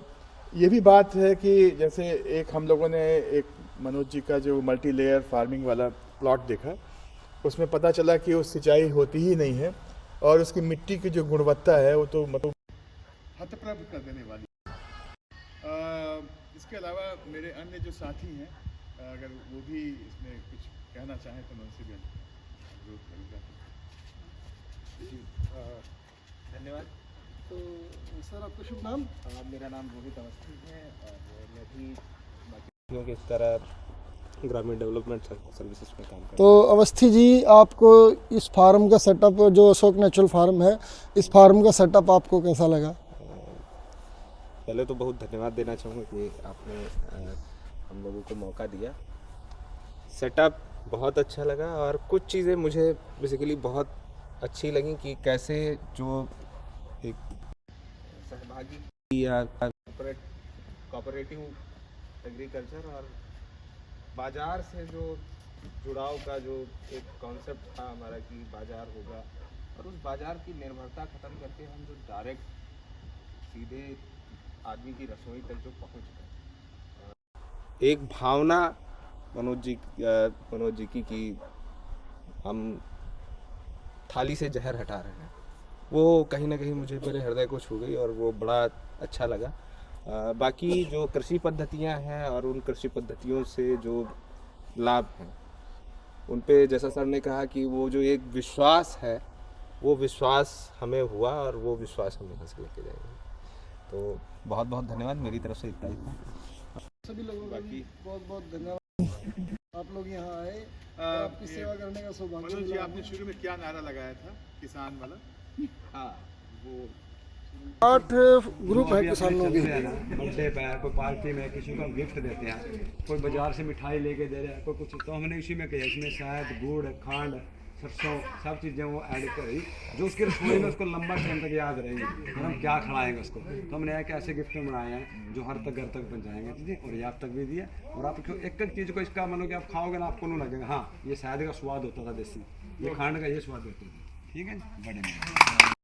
ये भी बात है कि जैसे एक हम लोगों ने एक मनोज जी का जो मल्टी लेयर फार्मिंग वाला प्लॉट देखा, उसमें पता चला कि वो सिंचाई होती ही नहीं है और उसकी मिट्टी की जो गुणवत्ता है वो तो मतलब हतप्रभ कर देने वाली। इसके अलावा मेरे अन्य जो साथी हैं, अगर वो भी इसमें कुछ कहना चाहें तो मैं उनसे भी अनुरोध करूँगा।
धन्यवाद।
तो सर, आपका शुभ नाम?
मेरा नाम रोहित अवस्थी है और मैं भी बाकी की तरह ग्रामीण डेवलपमेंट सर्विसेज में काम करता हूँ।
तो अवस्थी जी, आपको इस फार्म का सेटअप, जो अशोक नेचुरल फार्म है, इस फार्म का सेटअप आपको कैसा लगा?
पहले तो बहुत धन्यवाद देना चाहूँगा कि आपने हम लोगों को मौका दिया। सेटअप बहुत अच्छा लगा और कुछ चीज़ें मुझे बेसिकली बहुत अच्छी लगी कि कैसे जो एक सहभागी या कोऑपरेटिव एग्रीकल्चर और बाज़ार से जो जुड़ाव का जो एक कॉन्सेप्ट था हमारा कि बाज़ार होगा, और उस बाज़ार की निर्भरता ख़त्म करके हम जो डायरेक्ट सीधे आदमी की रसोई तक जो पहुंच गए, एक भावना मनोज जी की हम थाली से जहर हटा रहे हैं, वो कहीं ना कहीं मुझे मेरे हृदय को छू गई और वो बड़ा अच्छा लगा। बाकी जो कृषि पद्धतियां हैं और उन कृषि पद्धतियों से जो लाभ हैं उन पे जैसा सर ने कहा कि वो जो एक विश्वास है, वो विश्वास हमें हुआ और वो विश्वास हम यहाँ से लेके जाएंगे। तो बहुत बहुत धन्यवाद, मेरी तरफ से इतना ही था।
सभी लोगों का भी बहुत बहुत धन्यवाद। आप लोग यहाँ आए, आपकी सेवा करने का सौभाग्य
मनोज जी,
मिला।
आपने शुरू में क्या नारा लगाया था किसान वाला?
हाँ, वो
8 ग्रुप है किसानों के।
बर्थडे पे कोई पार्टी में किसी को हम गिफ्ट देते हैं, कोई बाजार से मिठाई लेके दे रहा है, कोई कुछ, तो हमने इसी में किया। इसमें शहद, गुड़, खंड, सरसों सब चीज़ें वो ऐड करी जो उसकी रसोई में उसको लंबा टाइम तक याद रहेंगे और हम क्या खिलाएंगे उसको। तो हमने एक ऐसे गिफ्ट बनाए हैं जो हर तक घर तक पहुँचाएंगे चीज़ें, और ये आप तक भी दिए। और आप एक एक चीज़ को इसका मानो कि आप खाओगे ना, आपको नहीं लगेगा हाँ ये शहद का स्वाद होता था देसी, ये खंड का ये स्वाद होता था। ठीक है, बड़े